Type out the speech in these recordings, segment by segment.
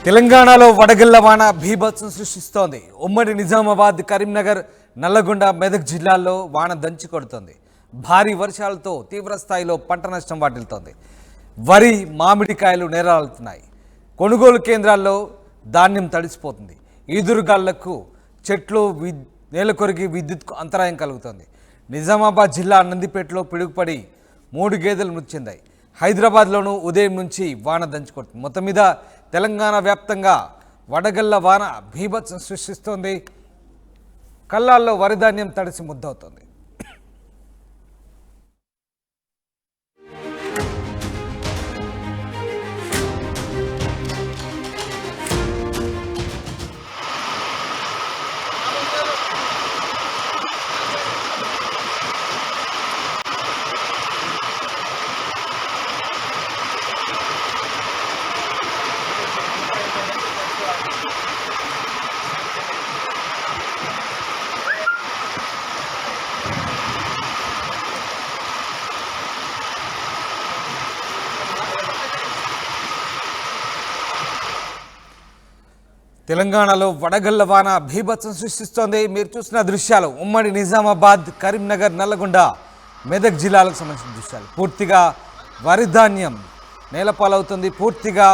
తెలంగాణలో వడగళ్ల వాన బీభత్సం సృష్టిస్తోంది. ఉమ్మడి నిజామాబాద్, కరీంనగర్, నల్లగొండ, మెదక్ జిల్లాల్లో వాన దంచి కొడుతోంది. భారీ వర్షాలతో తీవ్ర స్థాయిలో పంట నష్టం వాటిల్తోంది. వరి, మామిడికాయలు నేరాలుతున్నాయి. కొనుగోలు కేంద్రాల్లో ధాన్యం తడిసిపోతుంది. ఈదురుగాళ్లకు చెట్లు నేలకొరిగి విద్యుత్ అంతరాయం కలుగుతోంది. నిజామాబాద్ జిల్లా నందిపేటలో పిడుగుపడి 3 గేదెలు మృతి చెందాయి. హైదరాబాద్లోనూ ఉదయం నుంచి వాన దంచుకొడుతుంది. మొత్తం మీద తెలంగాణ వ్యాప్తంగా వడగళ్ల వాన బీభత్సం సృష్టిస్తోంది. కళ్ళాల్లో వరిధాన్యం తడిసి ముద్దవుతోంది. తెలంగాణలో వడగళ్ల వాన బీభత్సం సృష్టిస్తోంది. మీరు చూసిన దృశ్యాలు ఉమ్మడి నిజామాబాద్, కరీంనగర్, నల్లగొండ, మెదక్ జిల్లాలకు సంబంధించిన దృశ్యాలు. పూర్తిగా వరిధాన్యం నేలపాలవుతుంది. పూర్తిగా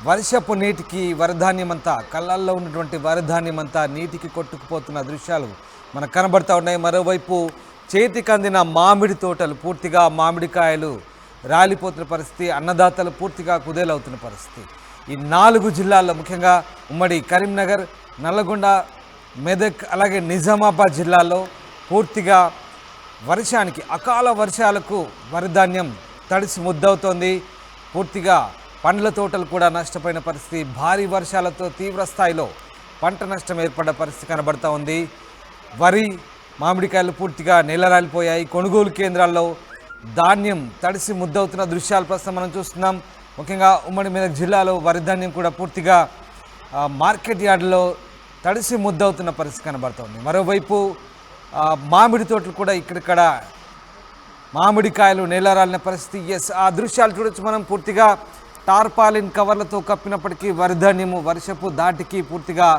వర్షపు నీటికి వరిధాన్యం అంతా, కళ్ళల్లో ఉన్నటువంటి వరిధాన్యం అంతా నీటికి కొట్టుకుపోతున్న దృశ్యాలు మనకు కనబడతా ఉన్నాయి. మరోవైపు చేతికి అందిన మామిడి తోటలు పూర్తిగా మామిడికాయలు రాలిపోతున్న పరిస్థితి. అన్నదాతలు పూర్తిగా కుదేలవుతున్న పరిస్థితి. ఈ 4 జిల్లాల్లో ముఖ్యంగా ఉమ్మడి కరీంనగర్, నల్లగొండ, మెదక్ అలాగే నిజామాబాద్ జిల్లాల్లో పూర్తిగా వర్షానికి, అకాల వర్షాలకు వరిధాన్యం తడిసి ముద్దవుతోంది. పూర్తిగా పండ్ల తోటలు కూడా నష్టపోయిన పరిస్థితి. భారీ వర్షాలతో తీవ్ర స్థాయిలో పంట నష్టం ఏర్పడ్డ పరిస్థితి కనబడతా ఉంది. వరి, మామిడికాయలు పూర్తిగా నేలరాలిపోయాయి. కొనుగోలు కేంద్రాల్లో ధాన్యం తడిసి ముద్దవుతున్న దృశ్యాలు ప్రస్తుతం మనం చూస్తున్నాం. ముఖ్యంగా ఉమ్మడి మెదక్ జిల్లాలో వరిధాన్యం కూడా పూర్తిగా మార్కెట్ యార్డులో తడిసి ముద్దవుతున్న పరిస్థితి కనబడుతోంది. మరోవైపు మామిడి తోటలు కూడా ఇక్కడిక్కడ మామిడికాయలు నేలరాలిన పరిస్థితి. ఆ దృశ్యాలు చూడొచ్చు మనం. పూర్తిగా టార్పాలిన్ కవర్లతో కప్పినప్పటికీ వరిధాన్యము వర్షపు దాటికి పూర్తిగా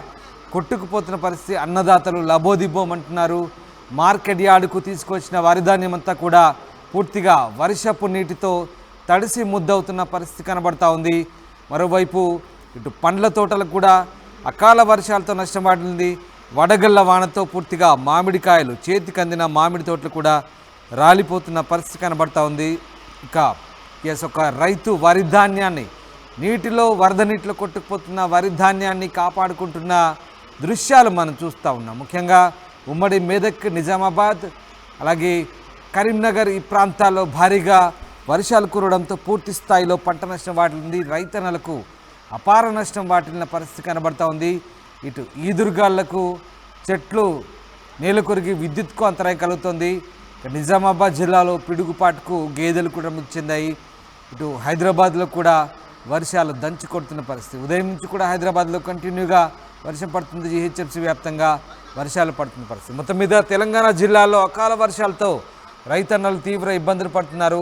కొట్టుకుపోతున్న పరిస్థితి. అన్నదాతలు లబోదిబ్బోమంటున్నారు. మార్కెట్ యార్డుకు తీసుకొచ్చిన వరిధాన్యం అంతా కూడా పూర్తిగా వర్షపు నీటితో తడిసి ముద్దవుతున్న పరిస్థితి కనబడతా ఉంది. మరోవైపు ఇటు పండ్ల తోటలకు కూడా అకాల వర్షాలతో నష్టం వాటిల్లింది. వడగళ్ల వానతో పూర్తిగా మామిడికాయలు, చేతికి అందిన మామిడి తోటలు కూడా రాలిపోతున్న పరిస్థితి కనబడతా ఉంది. ఇక ఒక రైతు వరిధాన్యాన్ని వరద నీటిలో కొట్టుకుపోతున్న వరిధాన్యాన్ని కాపాడుకుంటున్న దృశ్యాలు మనం చూస్తూ ఉన్నాం. ముఖ్యంగా ఉమ్మడి మెదక్, నిజామాబాద్ అలాగే కరీంనగర్ ఈ ప్రాంతాల్లో భారీగా వర్షాలు కురవడంతో పూర్తి స్థాయిలో పంట నష్టం వాటిల్లింది. రైతన్నలకు అపార నష్టం వాటిల్లిన పరిస్థితి కనబడతా ఉంది. ఇటు ఈదురుగాళ్లకు చెట్లు నేలకొరిగి విద్యుత్కు అంతరాయం కలుగుతుంది. నిజామాబాద్ జిల్లాలో పిడుగుపాటుకు గేదెలు కూడా మృతి చెందాయి. ఇటు హైదరాబాద్లో కూడా వర్షాలు దంచి కొడుతున్న పరిస్థితి. ఉదయం నుంచి కూడా హైదరాబాద్లో కంటిన్యూగా వర్షం పడుతుంది. జీహెచ్ఎంసీ వ్యాప్తంగా వర్షాలు పడుతున్న పరిస్థితి. మొత్తం మీద తెలంగాణ జిల్లాలో అకాల వర్షాలతో రైతన్నలు తీవ్ర ఇబ్బందులు పడుతున్నారు.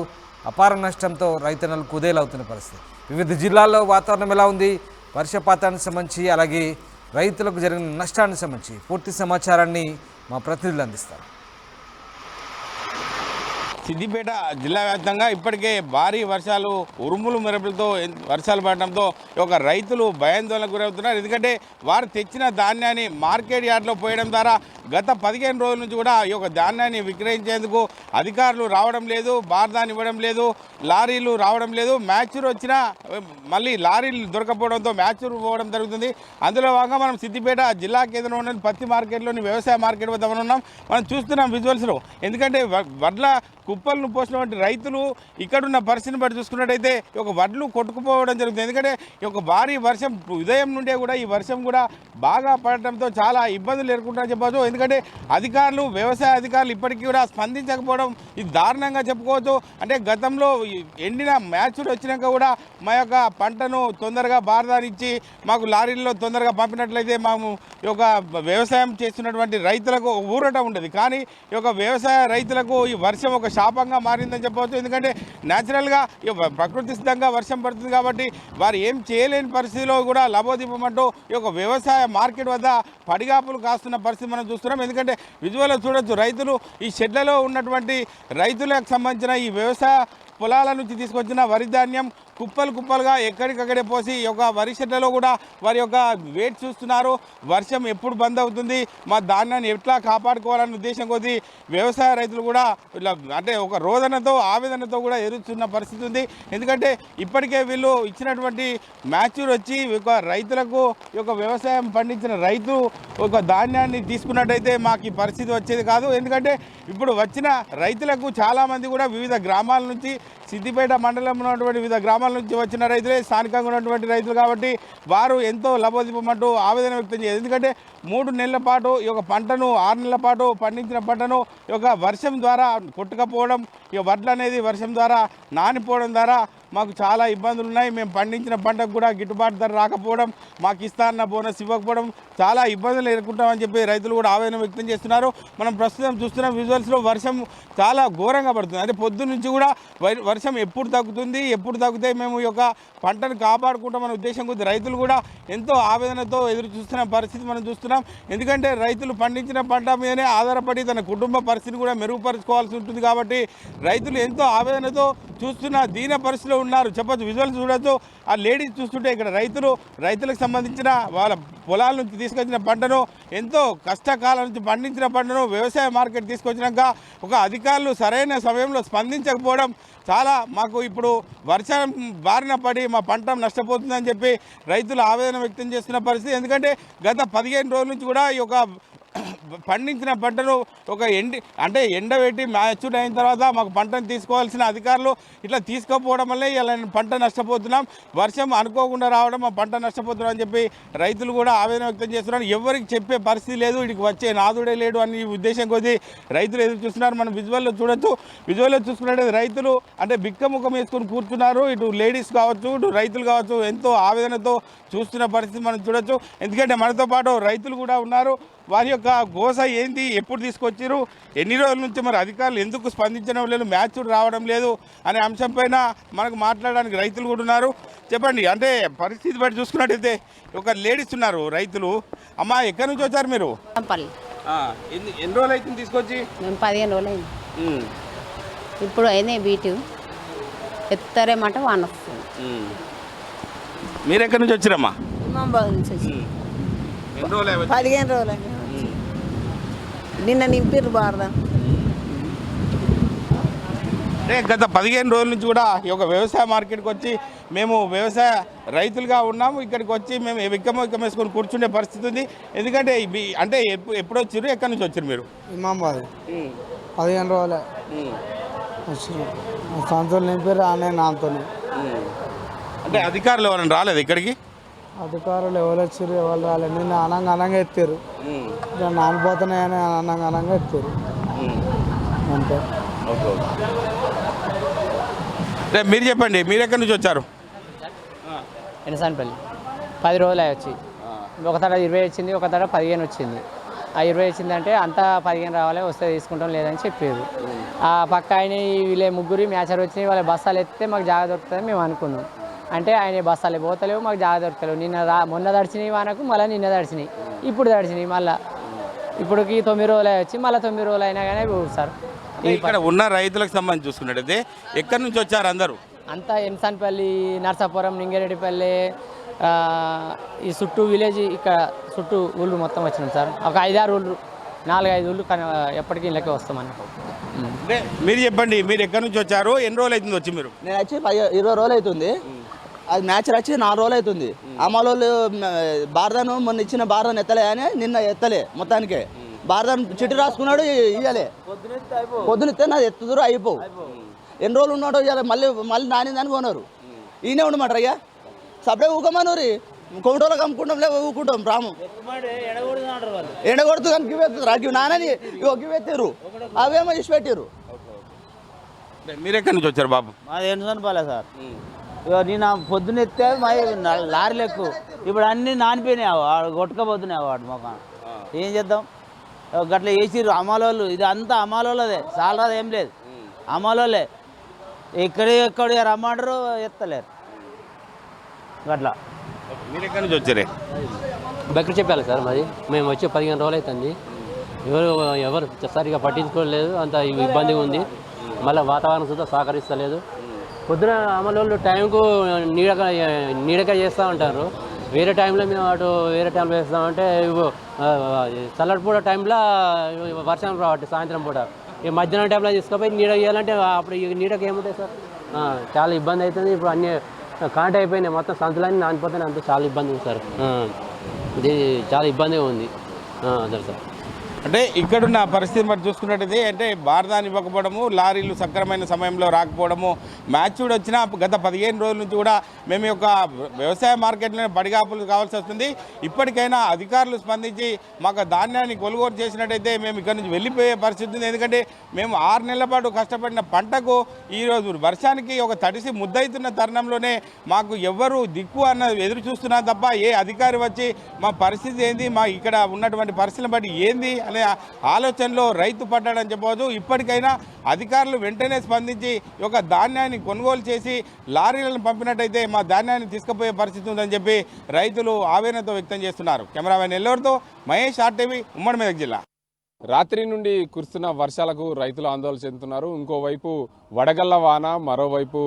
అపార నష్టంతో రైతన్నలు కుదేలవుతున్న పరిస్థితి. వివిధ జిల్లాల్లో వాతావరణం ఎలా ఉంది, వర్షపాతానికి సంబంధించి అలాగే రైతులకు జరిగిన నష్టానికి సంబంధించి పూర్తి సమాచారాన్ని మా ప్రతినిధులు అందిస్తారు. సిద్దిపేట జిల్లా వ్యాప్తంగా ఇప్పటికే భారీ వర్షాలు, ఉరుములు మెరుపులతో వర్షాలు పడడంతో ఒక రైతులు భయాందోళనకు గురవుతున్నారు. ఎందుకంటే వారు తెచ్చిన ధాన్యాన్ని మార్కెట్ యార్డ్లో పోయడం ద్వారా గత 15 రోజుల నుంచి కూడా ఈ యొక్క ధాన్యాన్ని విక్రయించేందుకు అధికారులు రావడం లేదు, బార్దాన్ని ఇవ్వడం లేదు, లారీలు రావడం లేదు. మ్యాచూర్ వచ్చినా మళ్ళీ లారీలు దొరకపోవడంతో మ్యాచూర్ పోవడం జరుగుతుంది. అందులో భాగంగా మనం సిద్దిపేట జిల్లా కేంద్రంలో ఉన్న పత్తి మార్కెట్లోని వ్యవసాయ మార్కెట్ వద్ద ఉన్నాం. మనం చూస్తున్నాం విజువల్స్లో. ఎందుకంటే వడ్ల కుప్పలను పోసినటువంటి రైతులు ఇక్కడున్న పరిస్థితిని బట్టి చూసుకున్నట్టయితే ఒక వడ్లు కొట్టుకుపోవడం జరుగుతుంది. ఎందుకంటే ఈ యొక్క భారీ వర్షం ఉదయం నుండే కూడా ఈ వర్షం కూడా బాగా పడటంతో చాలా ఇబ్బందులు ఎదుర్కొంటారని చెప్పవచ్చు. ఎందుకంటే అధికారులు, వ్యవసాయ అధికారులు ఇప్పటికీ కూడా స్పందించకపోవడం ఇది దారుణంగా చెప్పుకోవచ్చు. అంటే గతంలో ఎండిన మ్యాచ్లు వచ్చినాక కూడా మా యొక్క పంటను తొందరగా బారదానిచ్చి మాకు లారీల్లో తొందరగా పంపినట్లయితే మేము ఈ యొక్క వ్యవసాయం చేస్తున్నటువంటి రైతులకు ఊరట ఉండేది. కానీ ఈ యొక్క వ్యవసాయ రైతులకు ఈ వర్షం ఒక శాపంగా మారిందని చెప్పవచ్చు. ఎందుకంటే న్యాచురల్గా ప్రకృతి సిద్ధంగా వర్షం పడుతుంది కాబట్టి వారు ఏం చేయలేని పరిస్థితిలో కూడా లబోదిపమంటూ ఈ యొక్క వ్యవసాయ మార్కెట్ వద్ద పడిగాపులు కాస్తున్న పరిస్థితి మనం చూస్తున్నాం. ఎందుకంటే విజువల్లో చూడొచ్చు, రైతులు ఈ షెడ్లలో ఉన్నటువంటి రైతులకు సంబంధించిన ఈ వ్యవసాయ పొలాల నుంచి తీసుకొచ్చిన వరి ధాన్యం కుప్పలు కుప్పలుగా ఎక్కడికక్కడే పోసి ఈ యొక్క వరి షెడ్లలో కూడా వారి యొక్క వెయిట్ చూస్తున్నారు. వర్షం ఎప్పుడు బంద్ అవుతుంది, మా ధాన్యాన్ని ఎట్లా కాపాడుకోవాలన్న ఉద్దేశం కొద్దీ వ్యవసాయ రైతులు కూడా ఇలా అంటే ఒక రోదనతో ఆవేదనతో కూడా ఎదురుస్తున్న పరిస్థితి ఉంది. ఎందుకంటే ఇప్పటికే వీళ్ళు ఇచ్చినటువంటి మ్యాచ్యూర్ వచ్చి ఒక రైతులకు ఈ యొక్క వ్యవసాయం పండించిన రైతు ఒక ధాన్యాన్ని తీసుకున్నట్టయితే మాకు ఈ పరిస్థితి వచ్చేది కాదు. ఎందుకంటే ఇప్పుడు వచ్చిన రైతులకు చాలామంది కూడా వివిధ గ్రామాల నుంచి, సిద్దిపేట మండలంలో ఉన్నటువంటి వివిధ గ్రామాల నుంచి వచ్చిన రైతులే, స్థానికంగా ఉన్నటువంటి రైతులు కాబట్టి వారు ఎంతో లబోదిపమంటూ ఆవేదన వ్యక్తం చేయాలి. ఎందుకంటే 3 నెలల పాటు ఈ యొక్క పంటను, 6 నెలల పాటు పండించిన పంటను ఈ యొక్క వర్షం ద్వారా కొట్టుకపోవడం, ఈ వడ్లు అనేది వర్షం ద్వారా నానిపోవడం ద్వారా మాకు చాలా ఇబ్బందులు ఉన్నాయి. మేము పండించిన పంటకు కూడా గిట్టుబాటు ధర రాకపోవడం, మాకు ఇస్తాన్న బోనస్ ఇవ్వకపోవడం, చాలా ఇబ్బందులు ఎదుర్కొంటామని చెప్పి రైతులు కూడా ఆవేదన వ్యక్తం చేస్తున్నారు. మనం ప్రస్తుతం చూస్తున్న విజువల్స్లో వర్షం చాలా ఘోరంగా పడుతుంది. అంటే పొద్దున్న నుంచి కూడా వర్షం ఎప్పుడు తగ్గుతుంది, ఎప్పుడు తగ్గితే మేము ఈ యొక్క పంటను కాపాడుకుంటామనే ఉద్దేశం కొద్ది రైతులు కూడా ఎంతో ఆవేదనతో ఎదురు చూస్తున్న పరిస్థితి మనం చూస్తున్నాం. ఎందుకంటే రైతులు పండించిన పంట మీదనే ఆధారపడి తన కుటుంబ పరిస్థితిని కూడా మెరుగుపరుచుకోవాల్సి ఉంటుంది కాబట్టి రైతులు ఎంతో ఆవేదనతో చూస్తున్న దీన పరిస్థితిలో ఉన్నారు చెప్పచ్చు. విజువల్స్ చూడొచ్చు, ఆ లేడీస్ చూస్తుంటే ఇక్కడ రైతులకు సంబంధించిన వాళ్ళ పొలాల నుంచి తీసుకొచ్చిన పంటను, ఎంతో కష్టకాలం నుంచి పండించిన పంటను వ్యవసాయ మార్కెట్ తీసుకొచ్చినాక ఒక అధికారులు సరైన సమయంలో స్పందించకపోవడం చాలా మాకు ఇప్పుడు వర్షం బారిన పడి మా పంట నష్టపోతుందని చెప్పి రైతులు ఆవేదన వ్యక్తం చేస్తున్న పరిస్థితి. ఎందుకంటే గత 15 రోజుల నుంచి కూడా ఈ యొక్క పండించిన పంటను ఒక ఎండబెట్టి మ్యాచ్యూర్ అయిన తర్వాత మాకు పంటను తీసుకోవాల్సిన అధికారులు ఇట్లా తీసుకోకపోవడం వల్లే ఇలా పంట నష్టపోతున్నాం, వర్షం అనుకోకుండా రావడం మా పంట నష్టపోతున్నాం అని చెప్పి రైతులు కూడా ఆవేదన వ్యక్తం చేస్తున్నారు. ఎవరికి చెప్పే పరిస్థితి లేదు, వీటికి వచ్చే నాదుడే లేడు అని ఉద్దేశం కొద్దీ రైతులు ఎదురు చూస్తున్నారు. మనం విజువల్లో చూడొచ్చు, విజువల్లో చూసుకున్నట్టు రైతులు అంటే బిక్కముఖం వేసుకొని కూర్చున్నారు. ఇటు లేడీస్ కావచ్చు, ఇటు రైతులు కావచ్చు, ఎంతో ఆవేదనతో చూస్తున్న పరిస్థితి మనం చూడొచ్చు. ఎందుకంటే మనతో పాటు రైతులు కూడా ఉన్నారు. వారి యొక్క గోస ఏంటి, ఎప్పుడు తీసుకొచ్చారు, ఎన్ని రోజుల నుంచి మరి అధికారులు ఎందుకు స్పందించడం లేదు, మ్యాచ్యూర్ రావడం లేదు అనే అంశం పైన మనకు మాట్లాడడానికి రైతులు కూడా ఉన్నారు. చెప్పండి, అంటే పరిస్థితి బట్టి చూసుకున్నట్టయితే ఒక లేడీస్ ఉన్నారు రైతులు. అమ్మా, ఎక్కడి నుంచి వచ్చారు మీరు? ఎన్ని రోజులు అవుతుంది తీసుకొచ్చి? మేము 15 రోజులు అయింది. ఇప్పుడు అయినాయి బీటు ఎత్తారేమంటే వాన వస్తుంది. మీరు ఎక్కడి నుంచి వచ్చారమ్మా? ఇమాంబాద్ నుంచి వచ్చి ఎన్ని రోజులు? 15 రోజులు అయింది. నిన్న నింపిర్రు బారదా. అంటే గత 15 రోజుల నుంచి కూడా ఈ యొక్క వ్యవసాయ మార్కెట్కి వచ్చి మేము వ్యవసాయ రైతులుగా ఉన్నాము. ఇక్కడికి వచ్చి మేము విక్కమ వేసుకొని కూర్చునే పరిస్థితి ఉంది. ఎందుకంటే అంటే ఎప్పుడు వచ్చారు, ఎక్కడి నుంచి వచ్చారు మీరు? ఇమాంబాద్ 15 రోజులే వచ్చారు. సంతోలు నింపారు ఆనే నాతో. అంటే అధికారులు ఎవరైనా రాలేదు ఇక్కడికి? అధికారులు ఎవరు వచ్చారు, ఎవరు రాలేదు. నిన్న అనంగా ఎత్తారు, ఇట్లా నానిపోతున్నాయని అనంగా ఎత్తారు అంతే. అంటే మీరు చెప్పండి, మీరు ఎక్కడి నుంచి వచ్చారు? ఎనసానపల్లి 10 రోజులు వచ్చి ఒక తడ 20 వచ్చింది, ఒక తడ 15 వచ్చింది. ఆ 20 వచ్చిందంటే అంతా 15 రావాలి, వస్తే తీసుకుంటాం లేదని చెప్పారు. ఆ పక్క ఆయన వీళ్ళే ముగ్గురు మ్యాచర్ వచ్చినాయి, వాళ్ళ బస్సాలు ఎత్తితే మాకు జాగ దొరుకుతుందని మేము అనుకున్నాం. అంటే ఆయన బస్సాలు పోతలేవు, మాకు జాగ దొరకలేవు. మొన్న దడిచినాయి వానకు, మళ్ళీ నిన్న దడిచినాయి, ఇప్పుడు దడిచినాయి. మళ్ళీ ఇప్పటికి 9 రోజులు వచ్చి మళ్ళీ 9 రోజులు అయినా కానీ సార్. ఇక్కడ ఉన్న రైతులకు సంబంధించి చూసుకున్నట్టయితే ఎక్కడి నుంచి వచ్చారు అందరూ? అంతా ఎన్సాన్పల్లి, నర్సాపురం, నింగారెడ్డిపల్లి, ఈ చుట్టూ విలేజ్, ఇక్కడ చుట్టూ ఊళ్ళు మొత్తం వచ్చినాం సార్. ఒక 5-6 ఊళ్ళు, 4-5 ఊళ్ళు ఎప్పటికీ ఇళ్ళకే వస్తామని. మీరు చెప్పండి, మీరు ఎక్కడి నుంచి వచ్చారు, ఎన్ని రోజులు అవుతుంది వచ్చి? మీరు? నేను వచ్చి 20 రోజులు అవుతుంది. అది మ్యాచ్ వచ్చి 4 రోజులు అవుతుంది. అమ్మలోళ్ళు బారదాను మొన్న ఇచ్చిన బారదాను ఎత్తలే అని నిన్న ఎత్తలే మొత్తానికే. బారదాను చిట్టి రాసుకున్నాడు, ఇవ్వలే. పొద్దునిస్తే నాది ఎత్తుదురు అయిపోవు. ఎన్ని రోజులు ఉన్నాడో ఇవ్వాలి, మళ్ళీ నానిందని కొన్నారు. ఈయనే ఉండమంటారు అయ్యా, సపడే ఊకమనూరి కొనుటోళ్ళకి అమ్ముకుంటాం, లేవు ఊకుంటాం రాము ఎండగొడుతూ కానీ గివెత్తురు. అవి నానని గివెత్తారు, అవేమో ఇసి పెట్టారు. మీరు ఎక్కడి నుంచి వచ్చారు బాబు? మాది ఎన్నిసనపాలే సార్. నేను పొద్దున్న ఎత్తే మా లారీలు ఎక్కువ, ఇప్పుడు అన్నీ నానిపోయినాయి, వాడు కొట్టుకపోతున్నాయి వాడు మొక్క. ఏం చేద్దాం, గట్ల వేసిర్రు అమ్మాలోళ్ళు. ఇది అంతా అమ్మాలోళ్ళదే, చాలా ఏం లేదు. అమలోలే ఎక్కడ రమ్మంటారు ఎత్తలేరు అట్లా. మీరు ఎక్కడి నుంచి వచ్చారే? బెక్కడి చెప్పాలి సార్ మరి. మేము వచ్చి 15 రోజులు అవుతుంది. ఎవరు సరిగా పట్టించుకోలేదు, అంత ఇబ్బందిగా ఉంది. మళ్ళీ వాతావరణం సుద్ధా సహకరిస్తలేదు. పొద్దున అమలు టైంకు నీడగా చేస్తూ ఉంటారు. వేరే టైంలో మేము అటు వేరే టైంలో వేస్తామంటే చల్లటి పూట టైంలో వర్షం రావట్లేదు. సాయంత్రం పూట ఈ మధ్యాహ్నం టైంలో తీసుకుపోయి నీడ చేయాలంటే అప్పుడు ఈ నీడకి ఏముంటాయి సార్? చాలా ఇబ్బంది అవుతుంది. ఇప్పుడు అన్నీ కాంట అయిపోయినాయి, మొత్తం సంచులన్నీ నానిపోతున్నాయి. అంతా చాలా ఇబ్బంది ఉంది సార్. ఇది చాలా ఇబ్బందిగా ఉంది. అదే సార్. అంటే ఇక్కడున్న పరిస్థితి మరి చూసుకున్నట్టయితే అంటే బారదాని ఇవ్వకపోవడము, లారీలు సక్రమైన సమయంలో రాకపోవడము, మ్యాచ్ కూడా వచ్చిన గత 15 రోజుల నుంచి కూడా మేము యొక్క వ్యవసాయ మార్కెట్లో పడిగాపులు కావాల్సి వస్తుంది. ఇప్పటికైనా అధికారులు స్పందించి మాకు ధాన్యాన్ని కొనుగోలు చేసినట్టయితే మేము ఇక్కడ నుంచి వెళ్ళిపోయే పరిస్థితి ఉంది. ఎందుకంటే మేము 6 నెలల పాటు కష్టపడిన పంటకు ఈరోజు వర్షానికి ఒక తడిసి ముద్దవుతున్న తరుణంలోనే మాకు ఎవ్వరు దిక్కు అన్న ఎదురు చూస్తున్నా తప్ప ఏ అధికారి వచ్చి మా పరిస్థితి ఏంది, మా ఇక్కడ ఉన్నటువంటి పరిస్థితిని బట్టి ఏంది అనే ఆలోచనలో రైతు పడ్డాడని చెప్పవచ్చు. ఇప్పటికైనా అధికారులు వెంటనే స్పందించి ఈ యొక్క ధాన్యాన్ని కొనుగోలు చేసి లారీలను పంపినట్టయితే మా ధాన్యాన్ని తీసుకుపోయే పరిస్థితి ఉందని చెప్పి రైతులు ఆవేదనతో వ్యక్తం చేస్తున్నారు. కెమెరామెన్ ఎల్లూరుతో మహేష్, RTV, ఉమ్మడి మెదక్ జిల్లా. రాత్రి నుండి కురుస్తున్న వర్షాలకు రైతులు ఆందోళన చెందుతున్నారు. ఇంకోవైపు వడగళ్ల వాన, మరోవైపు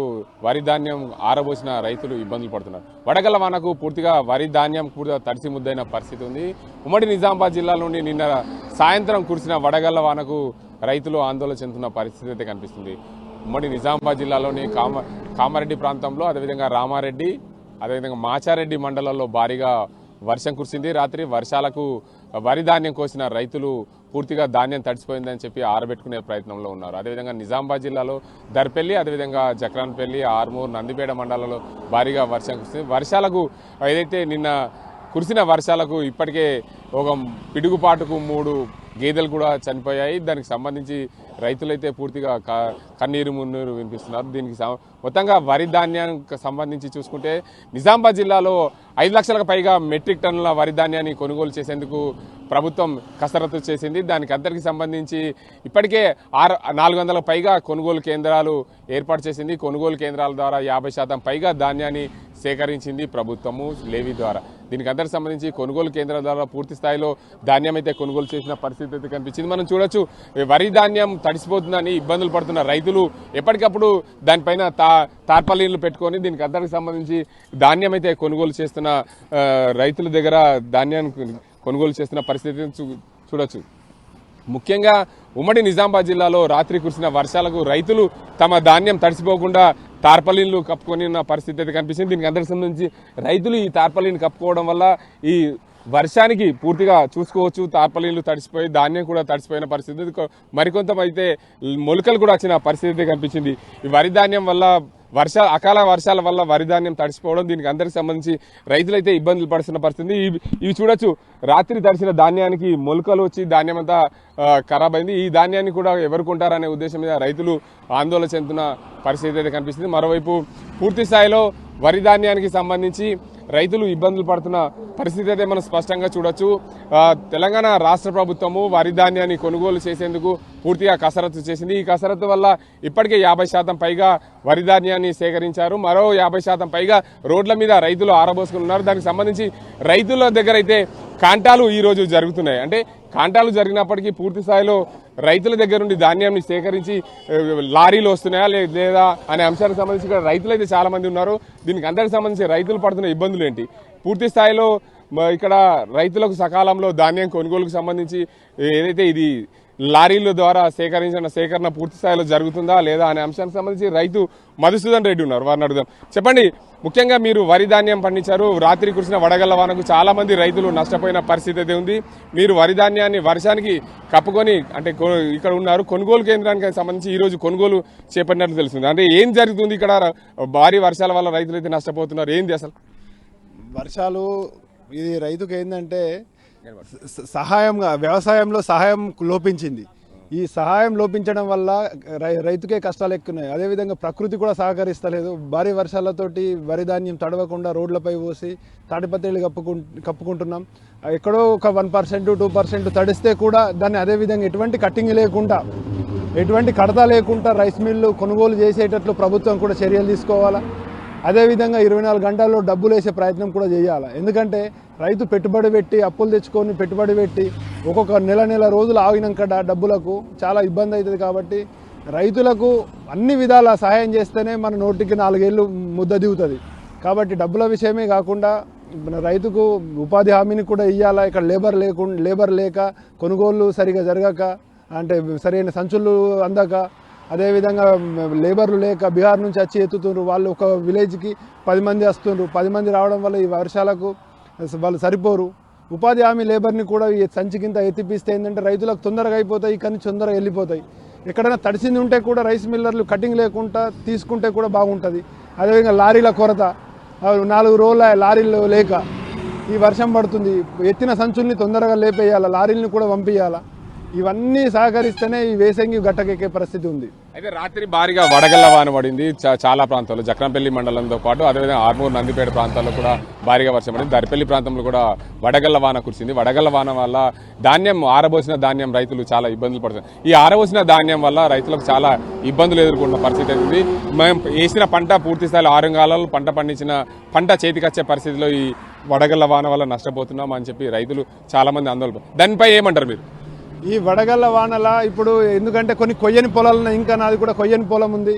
వరి ధాన్యం ఆరబోసిన రైతులు ఇబ్బందులు పడుతున్నారు. వడగళ్ల వానకు పూర్తిగా వరి ధాన్యం పూర్తిగా తడిసి ముద్దైన పరిస్థితి ఉంది. ఉమ్మడి నిజామాబాద్ జిల్లా నుండి నిన్న సాయంత్రం కురిసిన వడగళ్ల వానకు రైతులు ఆందోళన చెందుతున్న పరిస్థితి అయితే కనిపిస్తుంది. ఉమ్మడి నిజామాబాద్ జిల్లాలోని కామారెడ్డి ప్రాంతంలో, అదేవిధంగా రామారెడ్డి, అదేవిధంగా మాచారెడ్డి మండలాల్లో భారీగా వర్షం కురిసింది. రాత్రి వర్షాలకు వరి ధాన్యం కోసిన రైతులు పూర్తిగా ధాన్యం తడిసిపోయిందని చెప్పి ఆరబెట్టుకునే ప్రయత్నంలో ఉన్నారు. అదేవిధంగా నిజామాబాద్ జిల్లాలో దర్పల్లి, అదేవిధంగా జక్రాన్పల్లి, ఆర్మూర్, నందిపేట మండలాల్లో భారీగా వర్షం కురిసింది. వర్షాలకు ఏదైతే నిన్న కురిసిన వర్షాలకు ఇప్పటికే ఒక పిడుగుపాటుకు 3 గేదెలు కూడా చనిపోయాయి. దానికి సంబంధించి రైతులైతే పూర్తిగా కన్నీరు మున్నీరు వినిపిస్తున్నారు. దీనికి మొత్తంగా వరి ధాన్యానికి సంబంధించి చూసుకుంటే నిజామాబాద్ జిల్లాలో 5 లక్షలకు పైగా మెట్రిక్ టన్నుల వరి ధాన్యాన్ని కొనుగోలు చేసేందుకు ప్రభుత్వం కసరత్తు చేసింది. దానికి అందరికీ సంబంధించి ఇప్పటికే 400 పైగా కొనుగోలు కేంద్రాలు ఏర్పాటు చేసింది. కొనుగోలు కేంద్రాల ద్వారా 50% పైగా ధాన్యాన్ని సేకరించింది ప్రభుత్వము లేవీ ద్వారా. దీనికి అందరికి సంబంధించి కొనుగోలు కేంద్రాల ద్వారా పూర్తి స్థాయిలో ధాన్యం అయితే కొనుగోలు చేసిన పరిస్థితి అయితే కనిపించింది. మనం చూడొచ్చు, వరి ధాన్యం తడిసిపోతుందని ఇబ్బందులు పడుతున్న రైతులు ఎప్పటికప్పుడు దానిపైన తార్పాలీన్లు పెట్టుకొని దీనికి అందరికి సంబంధించి ధాన్యం అయితే కొనుగోలు చేస్తున్న రైతుల దగ్గర ధాన్యాన్ని కొనుగోలు చేస్తున్న పరిస్థితిని చూడొచ్చు. ముఖ్యంగా ఉమ్మడి నిజామాబాద్ జిల్లాలో రాత్రి కురిసిన వర్షాలకు రైతులు తమ ధాన్యం తడిసిపోకుండా తార్పాలీన్లు కప్పుకొని ఉన్న పరిస్థితి అయితే కనిపిస్తుంది. దీనికి అందరికి సంబంధించి రైతులు ఈ తార్పాలీన్ కప్పుకోవడం వల్ల ఈ వర్షానికి పూర్తిగా చూసుకోవచ్చు తార్పాలీన్లు తడిసిపోయి ధాన్యం కూడా తడిసిపోయిన పరిస్థితి. మరికొంత అయితే మొలకలు కూడా వచ్చిన పరిస్థితి కనిపించింది. ఈ వరి ధాన్యం వల్ల అకాల వర్షాల వల్ల వరి ధాన్యం తడిసిపోవడం, దీనికి అందరికి సంబంధించి రైతులైతే ఇబ్బందులు పడుతున్న పరిస్థితి. ఇవి చూడొచ్చు, రాత్రి తడిసిన ధాన్యానికి మొలకలు వచ్చి ధాన్యం అంతా ఖరాబ్ అయింది. ఈ ధాన్యాన్ని కూడా ఎవరు కొంటారనే ఉద్దేశం మీద రైతులు ఆందోళన చెందుతున్న పరిస్థితి అయితే కనిపిస్తుంది. మరోవైపు పూర్తి స్థాయిలో వరి ధాన్యానికి సంబంధించి రైతులు ఇబ్బందులు పడుతున్న పరిస్థితి అయితే మనం స్పష్టంగా చూడొచ్చు. తెలంగాణ రాష్ట్ర ప్రభుత్వము వరి ధాన్యాన్ని కొనుగోలు చేసేందుకు పూర్తిగా కసరత్తు చేసింది. ఈ కసరత్తు వల్ల ఇప్పటికే 50% పైగా వరి ధాన్యాన్ని సేకరించారు. మరో 50% పైగా రోడ్ల మీద రైతులు ఆరబోసుకుని ఉన్నారు. దానికి సంబంధించి రైతుల దగ్గర అయితే కాంటాలు ఈ రోజు జరుగుతున్నాయి. అంటే కాంటాలు జరిగినప్పటికీ పూర్తి స్థాయిలో రైతుల దగ్గర నుండి ధాన్యాన్ని సేకరించి లారీలు వస్తున్నాయా లేదా అనే అంశానికి సంబంధించి ఇక్కడ రైతులు అయితే చాలా మంది ఉన్నారు. దీనికి అందరికి సంబంధించి రైతులు పడుతున్న ఇబ్బందులు ఏంటి, పూర్తి స్థాయిలో ఇక్కడ రైతులకు సకాలంలో ధాన్యం కొనుగోలుకు సంబంధించి ఏదైతే ఇది లారీల ద్వారా సేకరణ పూర్తి స్థాయిలో జరుగుతుందా లేదా అనే అంశానికి సంబంధించి రైతు మధుసూదన్ రెడ్డి ఉన్నారు, వారిని అడుగుదాం. చెప్పండి, ముఖ్యంగా మీరు వరి ధాన్యం పండించారు. రాత్రి కురిసిన వడగళ్ల వానకు చాలా మంది రైతులు నష్టపోయిన పరిస్థితి అయితే ఉంది. మీరు వరి ధాన్యాన్ని వర్షానికి కప్పుకొని అంటే ఇక్కడ ఉన్నారు. కొనుగోలు కేంద్రానికి సంబంధించి ఈ రోజు కొనుగోలు చేపట్టినట్లు తెలుస్తుంది. అంటే ఏం జరుగుతుంది ఇక్కడ? భారీ వర్షాల వల్ల రైతులు అయితే నష్టపోతున్నారు. ఏంది అసలు వర్షాలు? ఇది రైతుకు ఏంటంటే సహాయంగా వ్యవసాయంలో సహాయం లోపించింది. ఈ సహాయం లోపించడం వల్ల రైతుకే కష్టాలు ఎక్కున్నాయి. అదేవిధంగా ప్రకృతి కూడా సహకరిస్తలేదు. భారీ వర్షాలతోటి వరి ధాన్యం తడవకుండా రోడ్లపై పోసి తాటిపత్రిలు కప్పుకుంటున్నాం. ఎక్కడో ఒక 1% 2% తడిస్తే కూడా దాన్ని అదేవిధంగా ఎటువంటి కట్టింగ్ లేకుండా, ఎటువంటి కడత లేకుండా రైస్ మిల్లు కొనుగోలు చేసేటట్లు ప్రభుత్వం కూడా చర్యలు తీసుకోవాలా. అదేవిధంగా 24 గంటల్లో డబ్బులు వేసే ప్రయత్నం కూడా చేయాలి. ఎందుకంటే రైతు పెట్టుబడి పెట్టి అప్పులు తెచ్చుకొని పెట్టుబడి పెట్టి ఒక్కొక్క నెల రోజులు ఆగినాక డబ్బులకు చాలా ఇబ్బంది అవుతుంది. కాబట్టి రైతులకు అన్ని విధాల సహాయం చేస్తేనే మన నోటికి 4 ఏళ్ళు ముద్ద దిగుతుంది. కాబట్టి డబ్బుల విషయమే కాకుండా రైతుకు ఉపాధి హామీని కూడా ఇవ్వాలా. ఇక్కడ లేబర్ లేక కొనుగోళ్ళు సరిగా జరగక, అంటే సరైన సంచులు అందక, అదేవిధంగా లేబర్లు లేక బీహార్ నుంచి వచ్చి ఎత్తుతుండ్రు. వాళ్ళు ఒక విలేజ్కి 10 మంది వస్తుండ్రు. 10 మంది రావడం వల్ల ఈ వర్షాలకు వాళ్ళు సరిపోరు. ఉపాధి హామీ లేబర్ని కూడా ఈ సంచి కింద ఎత్తిపిస్తే ఏంటంటే రైతులకు తొందరగా అయిపోతాయి, కానీ తొందరగా వెళ్ళిపోతాయి. ఎక్కడైనా తడిసింది ఉంటే కూడా రైస్ మిల్లర్లు కటింగ్ లేకుండా తీసుకుంటే కూడా బాగుంటుంది. అదేవిధంగా లారీల కొరత, 4 రోజుల లారీలు లేక ఈ వర్షం పడుతుంది, ఎత్తిన సంచుల్ని తొందరగా లేపేయాలా, లారీలను కూడా పంపించాలా. ఇవన్నీ సహకరిస్తేనే ఈ వేసంగి గట్టకెక్కే పరిస్థితి ఉంది. అయితే రాత్రి భారీగా వడగళ్ల వాన పడింది చాలా ప్రాంతాల్లో, జక్రంపల్లి మండలంతో పాటు అదేవిధంగా ఆర్మూర్ నందిపేట ప్రాంతాల్లో కూడా భారీగా వర్షం పడింది. దర్పల్లి ప్రాంతంలో కూడా వడగళ్ల వాన కురిసింది. వడగళ్ల వాన వల్ల ధాన్యం, ఆరబోసిన ధాన్యం రైతులు చాలా ఇబ్బందులు పడుతున్నారు. ఈ ఆరబోసిన ధాన్యం వల్ల రైతులకు చాలా ఇబ్బందులు ఎదుర్కొంటున్న పరిస్థితి ఉంది. మేము వేసిన పంట పూర్తి స్థాయిలో 6 కాలాలు పండించిన పంట చేతికొచ్చే పరిస్థితిలో ఈ వడగళ్ల వాన వల్ల నష్టపోతున్నాం అని చెప్పి రైతులు చాలా మంది ఆందోళన. దానిపై ఏమంటారు మీరు? ఈ వడగళ్ల వానల ఇప్పుడు ఎందుకంటే కొన్ని కొయ్యని పొలాలు, ఇంకా నాది కూడా కొయ్యని పొలం ఉంది.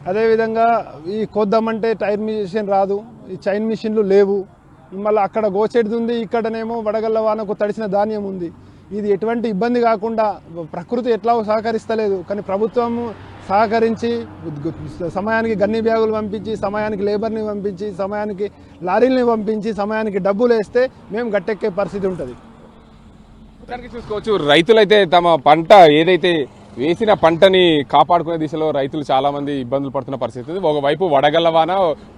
అదేవిధంగా ఈ కోద్దామంటే టైర్ మిషన్ రాదు, ఈ చైన్ మిషన్లు లేవు. మళ్ళీ అక్కడ గోచెడిది ఉంది, ఇక్కడనేమో వడగళ్ల వానకు తడిసిన ధాన్యం ఉంది. ఇది ఎటువంటి ఇబ్బంది కాకుండా ప్రకృతి ఎట్లా సహకరిస్తలేదు, కానీ ప్రభుత్వం సహకరించి సమయానికి గన్ని బ్యాగులు పంపించి, సమయానికి లేబర్ని పంపించి, సమయానికి లారీల్ని పంపించి, సమయానికి డబ్బులు వేస్తే మేము గట్టెక్కే పరిస్థితి ఉంటుంది. చూసుకోవచ్చు, రైతులైతే తమ పంట ఏదైతే వేసిన పంటని కాపాడుకునే దిశలో రైతులు చాలా మంది ఇబ్బందులు పడుతున్న పరిస్థితి. ఒకవైపు వడగళ్ల వాన,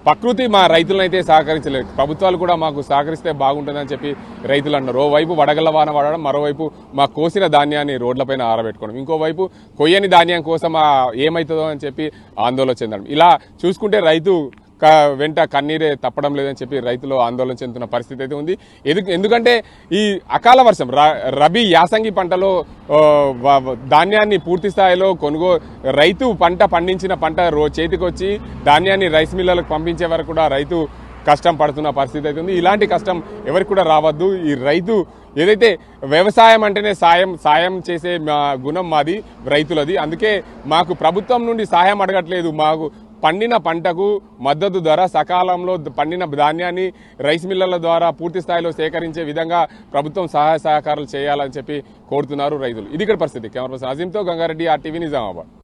ప్రకృతి మా రైతులనైతే సహకరించలేదు, ప్రభుత్వాలు కూడా మాకు సహకరిస్తే బాగుంటుందని చెప్పి రైతులు అన్నారు. ఓవైపు వడగళ్ల వాన పడడం, మరోవైపు మా కోసిన ధాన్యాన్ని రోడ్లపైన ఆరబెట్టుకోవడం, ఇంకోవైపు కొయ్యని ధాన్యం కోసం ఏమవుతుందో అని చెప్పి ఆందోళన చెందడం. ఇలా చూసుకుంటే రైతు వెంట కన్నీరే తప్పడం లేదని చెప్పి రైతులు ఆందోళన చెందుతున్న పరిస్థితి అయితే ఉంది. ఎందుకంటే ఈ అకాల వర్షం రబీ యాసంగి పంటలో ధాన్యాన్ని పూర్తి స్థాయిలో రైతు పంట పండించిన పంట చేతికొచ్చి ధాన్యాన్ని రైస్ మిల్లర్లకు పంపించే వరకు కూడా రైతు కష్టం పడుతున్న పరిస్థితి అయితే ఉంది. ఇలాంటి కష్టం ఎవరికి కూడా రావద్దు. ఈ రైతు ఏదైతే వ్యవసాయం అంటేనే సాయం చేసే గుణం మాది, రైతులది. అందుకే మాకు ప్రభుత్వం నుండి సహాయం అడగట్లేదు, మాకు పండిన పంటకు మద్దతు ధర, సకాలంలో పండిన ధాన్యాన్ని రైస్ మిల్లర్ల ద్వారా పూర్తి స్థాయిలో సేకరించే విధంగా ప్రభుత్వం సహాయ సహకారాలు చేయాలని చెప్పి కోరుతున్నారు రైతులు. ఇది ఇక్కడ పరిస్థితి. కెమెరా పర్సన్ అజీంతో గంగారెడ్డి, RTV నిజామాబాద్.